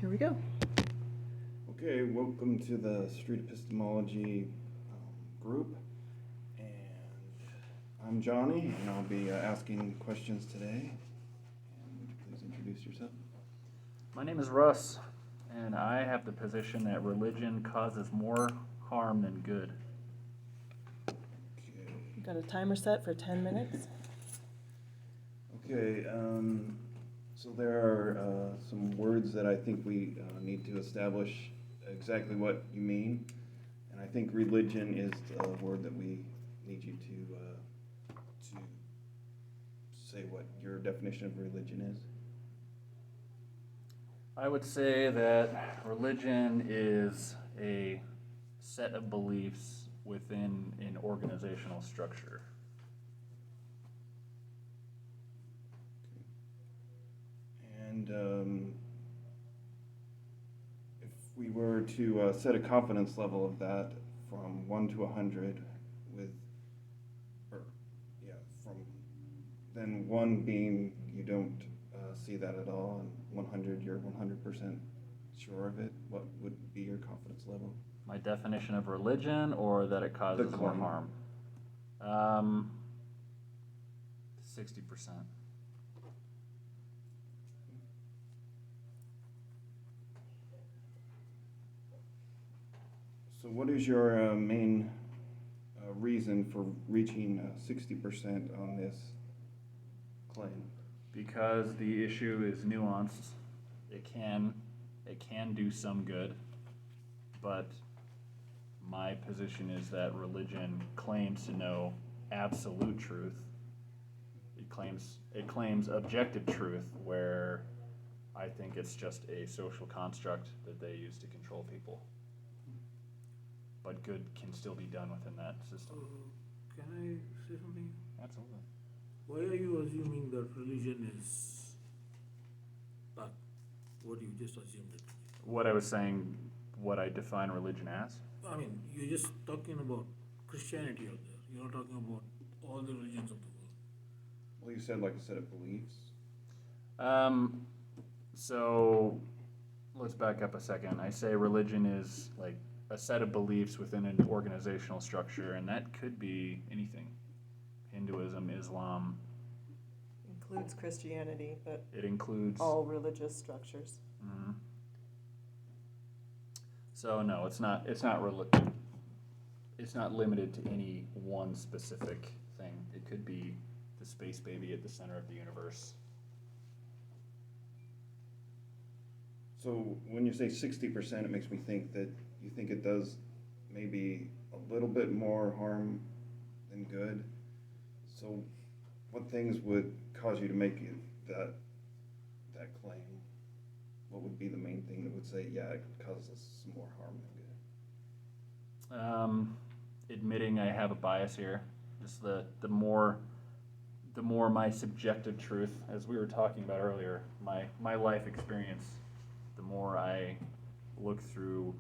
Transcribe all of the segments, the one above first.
here we go. Okay, welcome to the Street Epistemology group. And I'm Jonny, and I'll be asking questions today. And would you please introduce yourself? My name is Russ, and I have the position that religion causes more harm than good. Okay. We've got a timer set for 10 minutes. Okay, so there are some words that I think we need to establish exactly what you mean. And I think religion is the word that we need you to say what your definition of religion is. I would say that religion is a set of beliefs within an organizational structure. And if we were to set a confidence level of that from 1 to 100 then 1 being you don't see that at all, and 100 you're 100% sure of it, what would be your confidence level? My definition of religion, or that it causes more harm? 60%. So what is your main reason for reaching 60% on this claim? Because the issue is nuanced. It can do some good, but my position is that religion claims to know absolute truth. It claims objective truth, where I think it's just a social construct that they use to control people. But good can still be done within that system. Can I say something? Absolutely. Why are you assuming that religion is bad? What you just assumed it? What I was saying, what I define religion as? I mean, you're just talking about Christianity out there. You're not talking about all the religions of the world. Well, you said like a set of beliefs. So let's back up a second. I say religion is like a set of beliefs within an organizational structure, and that could be anything. Hinduism, Islam. Includes Christianity, but It includes all religious structures. Mm-hmm. So no, it's not limited to any one specific thing. It could be the space baby at the center of the universe. So when you say 60%, it makes me think that you think it does maybe a little bit more harm than good. So what things would cause you to make that claim? What would be the main thing that would say, yeah, it causes some more harm than good? Admitting I have a bias here. Just the more my subjective truth, as we were talking about earlier, my life experience, the more I look through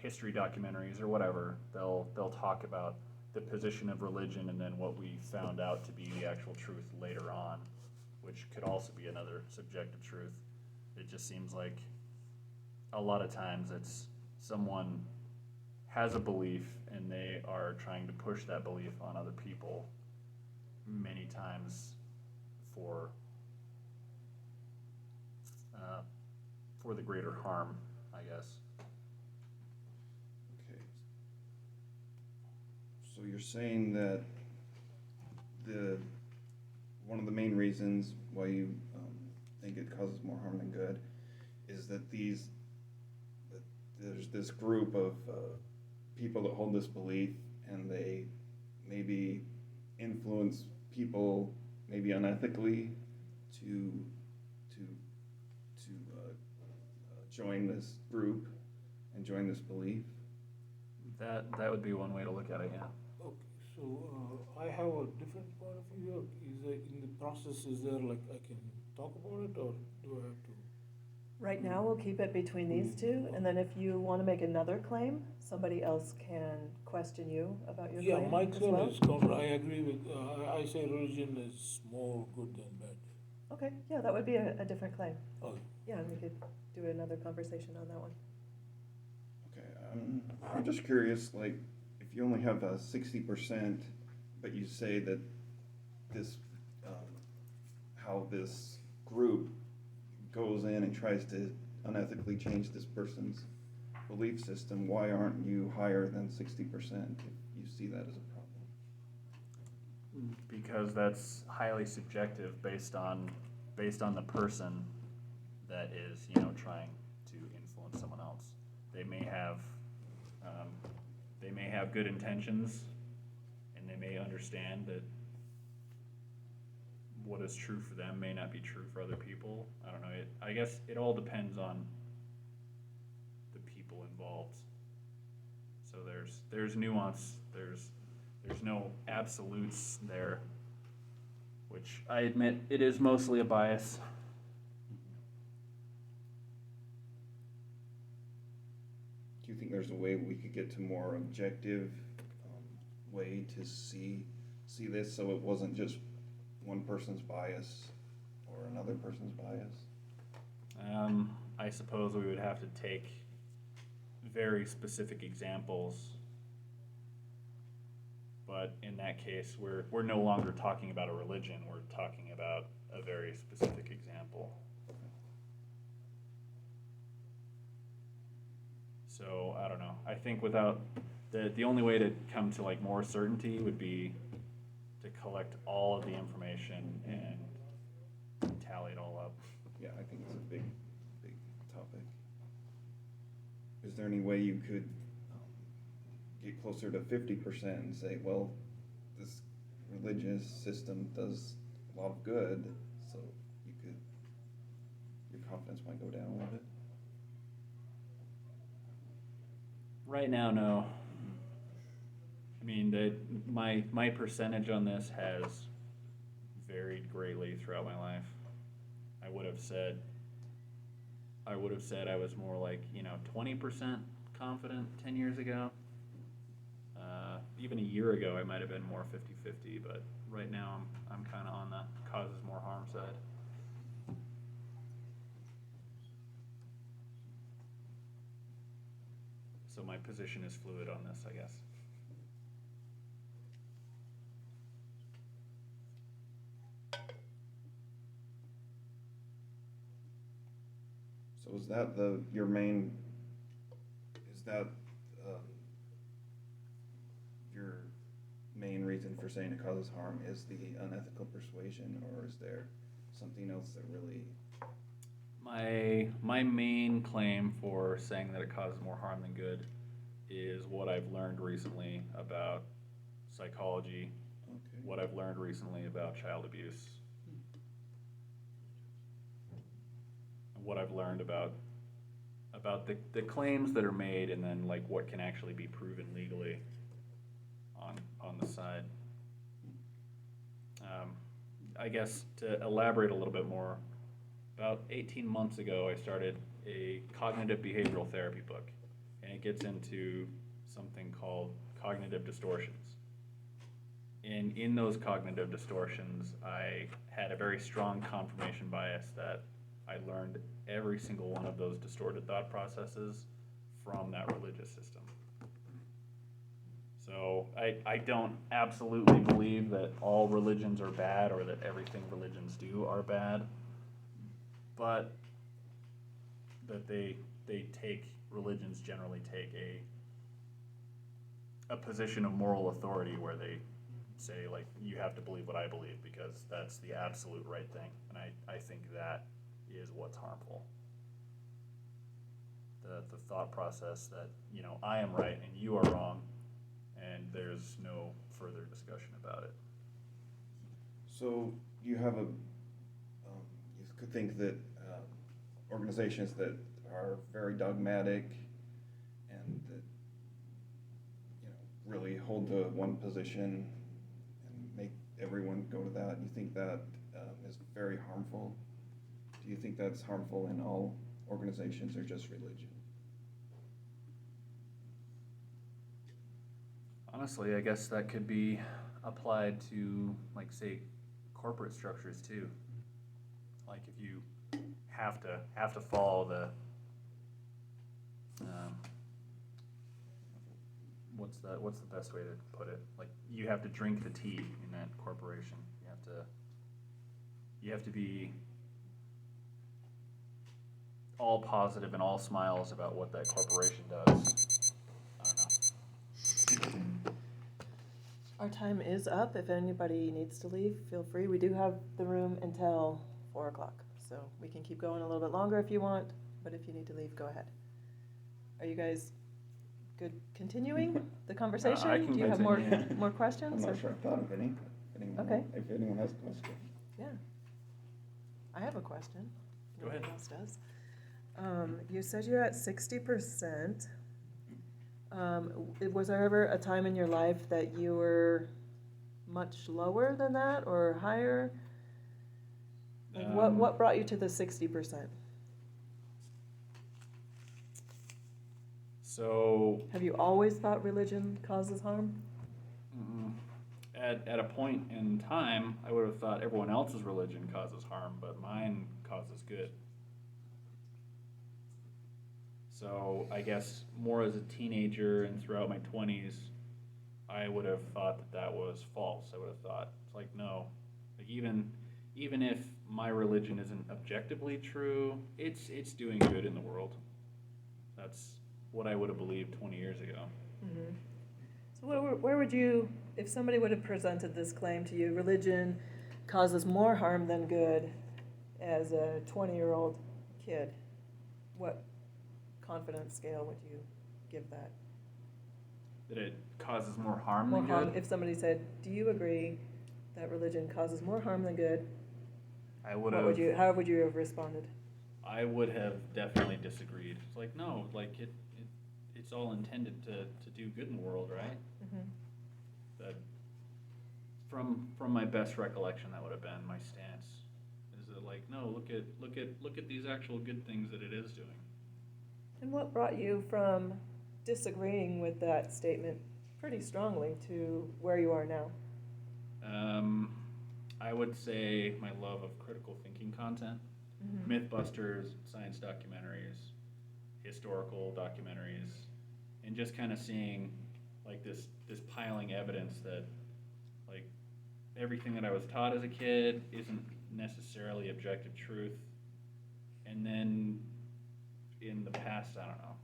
history documentaries or whatever, they'll talk about the position of religion and then what we found out to be the actual truth later on, which could also be another subjective truth. It just seems like a lot of times it's someone has a belief and they are trying to push that belief on other people, many times for the greater harm, I guess. Okay. So you're saying that one of the main reasons why you think it causes more harm than good is that there's this group of people that hold this belief, and they maybe influence people maybe unethically to join this group and join this belief. That would be one way to look at it, yeah. Okay, so I have a different point of view. Is there, in the process, is there like I can talk about it, or do I have to? Right now, we'll keep it between these two, and then if you want to make another claim, somebody else can question you about your claim. Yeah, my as claim well. is covered. I agree with. I say religion is more good than bad. Okay, yeah, that would be a different claim. Oh, Yeah, we could do another conversation on that one. Okay, I'm just curious, like, if you only have a 60%, but you say that this, how this group goes in and tries to unethically change this person's belief system, why aren't you higher than 60% if you see that as a problem? Because that's highly subjective based on the person that is, trying to influence someone else. They may have good intentions, and they may understand that what is true for them may not be true for other people. I don't know. I guess it all depends on the people involved. So there's nuance. There's no absolutes there, which I admit it is mostly a bias. Do you think there's a way we could get to more objective way to see this, so it wasn't just one person's bias or another person's bias? I suppose we would have to take very specific examples, but in that case, we're no longer talking about a religion. We're talking about a very specific example. So I don't know. I think without the only way to come to like more certainty would be to collect all of the information and tally it all up. Yeah, I think it's a big topic. Is there any way you could get closer to 50% and say, well, this religious system does a lot of good, so your confidence might go down a little bit? Right now, no. I mean, my percentage on this has varied greatly throughout my life. I would have said I was more like 20% confident 10 years ago. Even a year ago, I might have been more 50-50, but right now I'm kind of on the causes more harm side. So my position is fluid on this, I guess. So is that your main, is that your main reason for saying it causes harm is the unethical persuasion, or is there something else that really... My main claim for saying that it causes more harm than good is what I've learned recently about psychology, Okay. what I've learned recently about child abuse, and what I've learned about the claims that are made, and then like what can actually be proven legally on the side. I guess to elaborate a little bit more, about 18 months ago, I started a cognitive behavioral therapy book, and it gets into something called cognitive distortions. And in those cognitive distortions, I had a very strong confirmation bias that I learned every single one of those distorted thought processes from that religious system. So I don't absolutely believe that all religions are bad or that everything religions do are bad, but that religions generally take a position of moral authority where they say, like, you have to believe what I believe because that's the absolute right thing. And I think that is what's harmful. The thought process that, I am right and you are wrong, and there's no further discussion about it. So you have you could think that organizations that are very dogmatic and that really hold to one position and make everyone go to that, you think that is very harmful? Do you think that's harmful in all organizations or just religion? Honestly, I guess that could be applied to, like, say, corporate structures too. Like if you have to follow the what's the best way to put it? Like you have to drink the tea in that corporation. You have to be all positive and all smiles about what that corporation does. I don't know. Our time is up. If anybody needs to leave, feel free. We do have the room until 4 o'clock, so we can keep going a little bit longer if you want, but if you need to leave, go ahead. Are you guys good continuing the conversation? I can Do you have more continue. I'm questions? not or- sure I've thought of any. Okay. If anyone has a question. Yeah. I have a question. Go ahead. Nobody else does. You said you're at 60%. Was there ever a time in your life that you were much lower than that or higher? Like what brought you to the 60%? So Have you always thought religion causes harm? at a point in time, I would have thought everyone else's religion causes harm, but mine causes good. So I guess more as a teenager and throughout my 20s, I would have thought that was false. I would have thought, it's like, no, like even if my religion isn't objectively true, it's doing good in the world. That's what I would have believed 20 years ago. Mm-hmm. So where would you, if somebody would have presented this claim to you, religion causes more harm than good as a 20-year-old kid, what confidence scale would you give that? That it causes more harm More than harm, good? if somebody said, do you agree that religion causes more harm than good? I would What have. would you, how would you have responded? I would have definitely disagreed. It's like, no, like it's all intended to do good in the world, right? Mm-hmm. That from my best recollection, that would have been my stance. Is that like, no, look at these actual good things that it is doing. And what brought you from disagreeing with that statement pretty strongly to where you are now? I would say my love of critical thinking content, Mm-hmm. Mythbusters, science documentaries, historical documentaries, and just kind of seeing like this piling evidence that like everything that I was taught as a kid isn't necessarily objective truth. And then in the past, I don't know,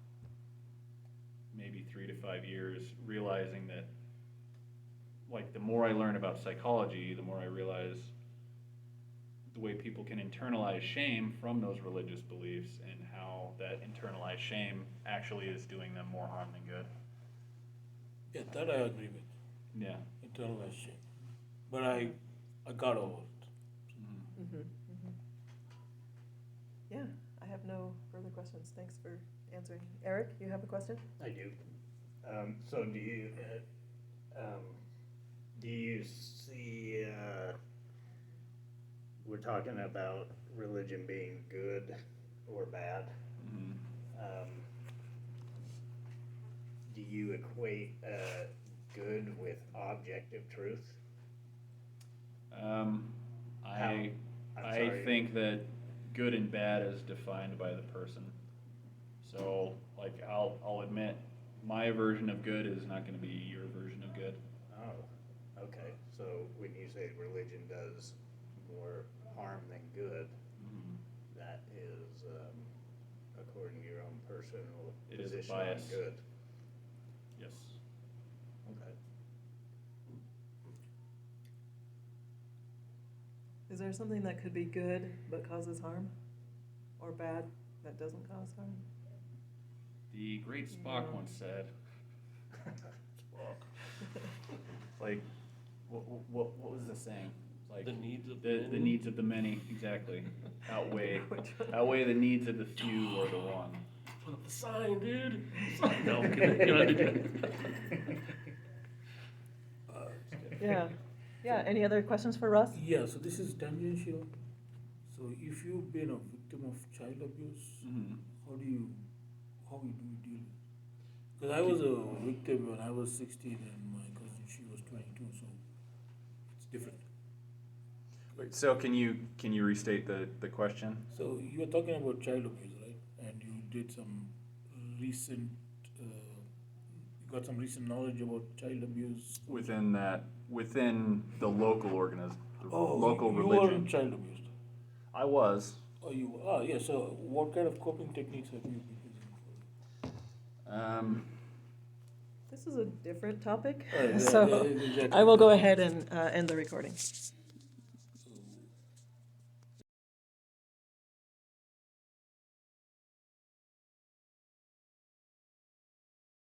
maybe 3 to 5 years, realizing that like the more I learn about psychology, the more I realize the way people can internalize shame from those religious beliefs and how that internalized shame actually is doing them more harm than good. Yeah, that I agree with. Yeah. Internalized shame. But I got over it. Mm-hmm. Mm-hmm. Yeah, I have no further questions. Thanks for answering. Eric, you have a question? I do. So do you see, we're talking about religion being good or bad. Mm-hmm. Do you equate good with objective truth? I sorry. think that good and bad is defined by the person. So, like, I'll admit, my version of good is not going to be your version of good. Oh, okay. So when you say religion does more harm than good, that is according to your own personal It is a position on bias. good. Yes. Okay. Is there something that could be good but causes harm? Or bad that doesn't cause harm? The great Spock once said, like, what was the saying? Like The needs of the many. needs of the many, exactly, outweigh Which one? outweigh the needs of the few or the one. Put up the sign, dude. No, I'm kidding. Yeah. Yeah, any other questions for Russ? Yeah, so this is tangential. So if you've been a victim of child abuse, Mm-hmm. how do you deal with it? Because I was a victim when I was 16 and my cousin, she was 22, so it's different. Wait, so can you restate the question? So you were talking about child abuse, right? And you did some recent, you got some recent knowledge about child abuse. Within the local local you religion. weren't child abused. I was. Oh, you are. Yeah. So what kind of coping techniques have you been using? This is a different topic, Yeah, so exactly. I will go ahead and end the recording.